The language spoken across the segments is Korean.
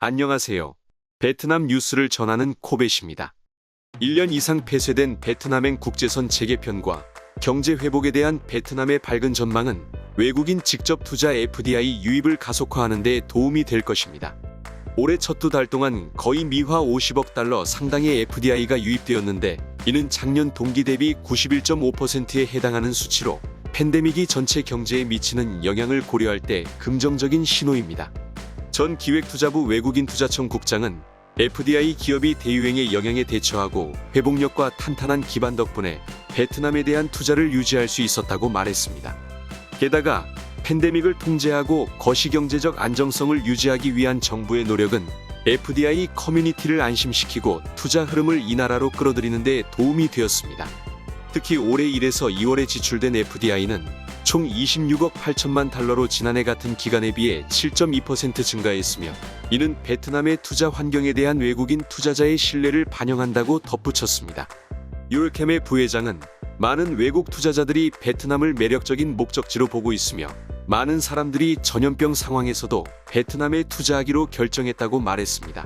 안녕하세요. 베트남 뉴스를 전하는 코벳입니다. 1년 이상 폐쇄된 베트남행 국제선 재개편과 경제 회복에 대한 베트남의 밝은 전망은 외국인 직접 투자 FDI 유입을 가속화하는 데 도움이 될 것입니다. 올해 첫 두 달 동안 거의 미화 50억 달러 상당의 FDI가 유입되었는데 이는 작년 동기 대비 91.5%에 해당하는 수치로 팬데믹이 전체 경제에 미치는 영향을 고려할 때 긍정적인 신호입니다. 전 기획투자부 외국인 투자청 국장은 FDI 기업이 대유행의 영향에 대처하고 회복력과 탄탄한 기반 덕분에 베트남에 대한 투자를 유지할 수 있었다고 말했습니다. 게다가 팬데믹을 통제하고 거시경제적 안정성을 유지하기 위한 정부의 노력은 FDI 커뮤니티를 안심시키고 투자 흐름을 이 나라로 끌어들이는 데 도움이 되었습니다. 특히 올해 1에서 2월에 지출된 FDI는 총 26억 8천만 달러로 지난해 같은 기간에 비해 7.2% 증가했으며 이는 베트남의 투자 환경에 대한 외국인 투자자의 신뢰를 반영한다고 덧붙였습니다. 율캠의 부회장은 많은 외국 투자자들이 베트남을 매력적인 목적지로 보고 있으며 많은 사람들이 전염병 상황에서도 베트남에 투자하기로 결정했다고 말했습니다.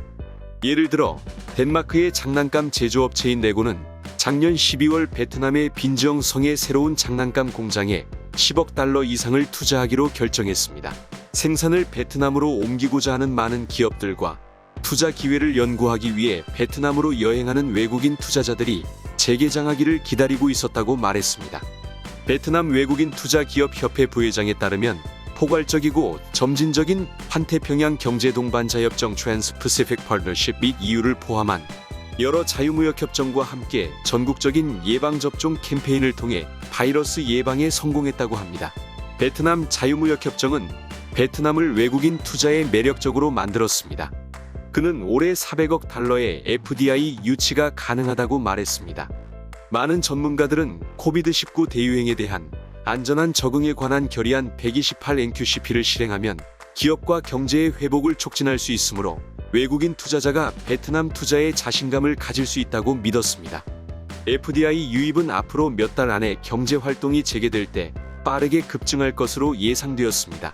예를 들어 덴마크의 장난감 제조업체인 레고는 작년 12월 베트남의 빈지엉성의 새로운 장난감 공장에 10억 달러 이상을 투자하기로 결정했습니다. 생산을 베트남으로 옮기고자 하는 많은 기업들과 투자 기회를 연구하기 위해 베트남으로 여행하는 외국인 투자자들이 재개장하기를 기다리고 있었다고 말했습니다. 베트남 외국인 투자기업협회 부회장에 따르면 포괄적이고 점진적인 환태평양 경제동반자협정 트랜스패시픽 파트너십 및 EU를 포함한 여러 자유무역협정과 함께 전국적인 예방접종 캠페인을 통해 바이러스 예방에 성공했다고 합니다. 베트남 자유무역협정은 베트남을 외국인 투자에 매력적으로 만들었습니다. 그는 올해 400억 달러의 FDI 유치가 가능하다고 말했습니다. 많은 전문가들은 코비드-19 대유행에 대한 안전한 적응에 관한 결의안 128 NQCP를 실행하면 기업과 경제의 회복을 촉진할 수 있으므로 외국인 투자자가 베트남 투자에 자신감을 가질 수 있다고 믿었습니다. FDI 유입은 앞으로 몇 달 안에 경제 활동이 재개될 때 빠르게 급증할 것으로 예상되었습니다.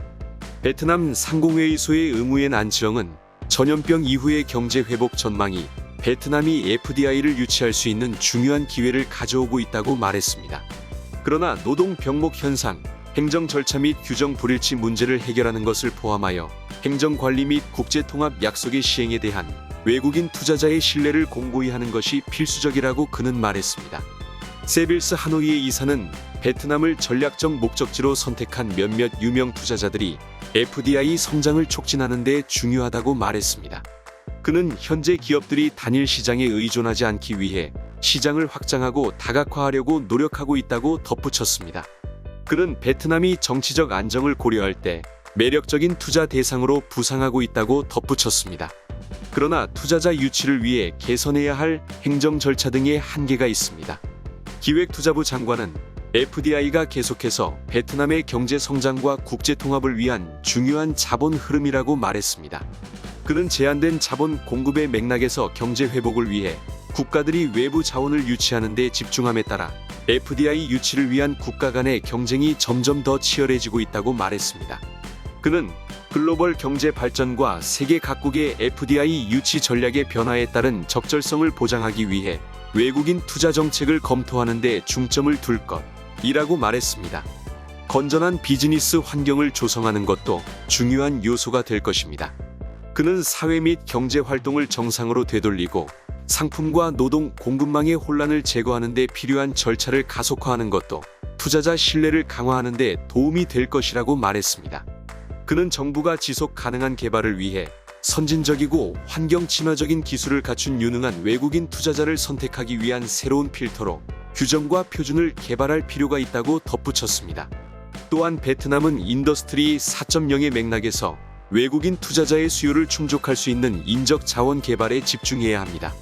베트남 상공회의소의 의무엔 안지영은 전염병 이후의 경제 회복 전망이 베트남이 FDI를 유치할 수 있는 중요한 기회를 가져오고 있다고 말했습니다. 그러나 노동 병목 현상, 행정 절차 및 규정 불일치 문제를 해결하는 것을 포함하여 행정관리 및 국제통합 약속의 시행에 대한 외국인 투자자의 신뢰를 공고히 하는 것이 필수적이라고 그는 말했습니다. 세빌스 하노이의 이사는 베트남을 전략적 목적지로 선택한 몇몇 유명 투자자들이 FDI 성장을 촉진하는 데 중요하다고 말했습니다. 그는 현재 기업들이 단일 시장에 의존하지 않기 위해 시장을 확장하고 다각화하려고 노력하고 있다고 덧붙였습니다. 그는 베트남이 정치적 안정을 고려할 때 매력적인 투자 대상으로 부상하고 있다고 덧붙였습니다. 그러나 투자자 유치를 위해 개선해야 할 행정 절차 등의 한계가 있습니다. 기획투자부 장관은 FDI가 계속해서 베트남의 경제 성장과 국제 통합을 위한 중요한 자본 흐름이라고 말했습니다. 그는 제한된 자본 공급의 맥락에서 경제 회복을 위해 국가들이 외부 자원을 유치하는 데 집중함에 따라 FDI 유치를 위한 국가 간의 경쟁이 점점 더 치열해지고 있다고 말했습니다. 그는 글로벌 경제 발전과 세계 각국의 FDI 유치 전략의 변화에 따른 적절성을 보장하기 위해 외국인 투자 정책을 검토하는 데 중점을 둘 것이라고 말했습니다. 건전한 비즈니스 환경을 조성하는 것도 중요한 요소가 될 것입니다. 그는 사회 및 경제 활동을 정상으로 되돌리고 상품과 노동 공급망의 혼란을 제거하는 데 필요한 절차를 가속화하는 것도 투자자 신뢰를 강화하는 데 도움이 될 것이라고 말했습니다. 그는 정부가 지속 가능한 개발을 위해 선진적이고 환경 친화적인 기술을 갖춘 유능한 외국인 투자자를 선택하기 위한 새로운 필터로 규정과 표준을 개발할 필요가 있다고 덧붙였습니다. 또한 베트남은 인더스트리 4.0의 맥락에서 외국인 투자자의 수요를 충족할 수 있는 인적 자원 개발에 집중해야 합니다.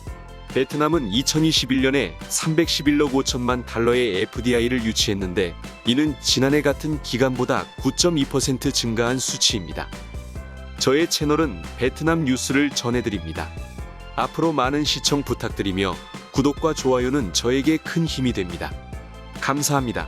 베트남은 2021년에 311억 5천만 달러의 FDI를 유치했는데 이는 지난해 같은 기간보다 9.2% 증가한 수치입니다. 저의 채널은 베트남 뉴스를 전해드립니다. 앞으로 많은 시청 부탁드리며 구독과 좋아요는 저에게 큰 힘이 됩니다. 감사합니다.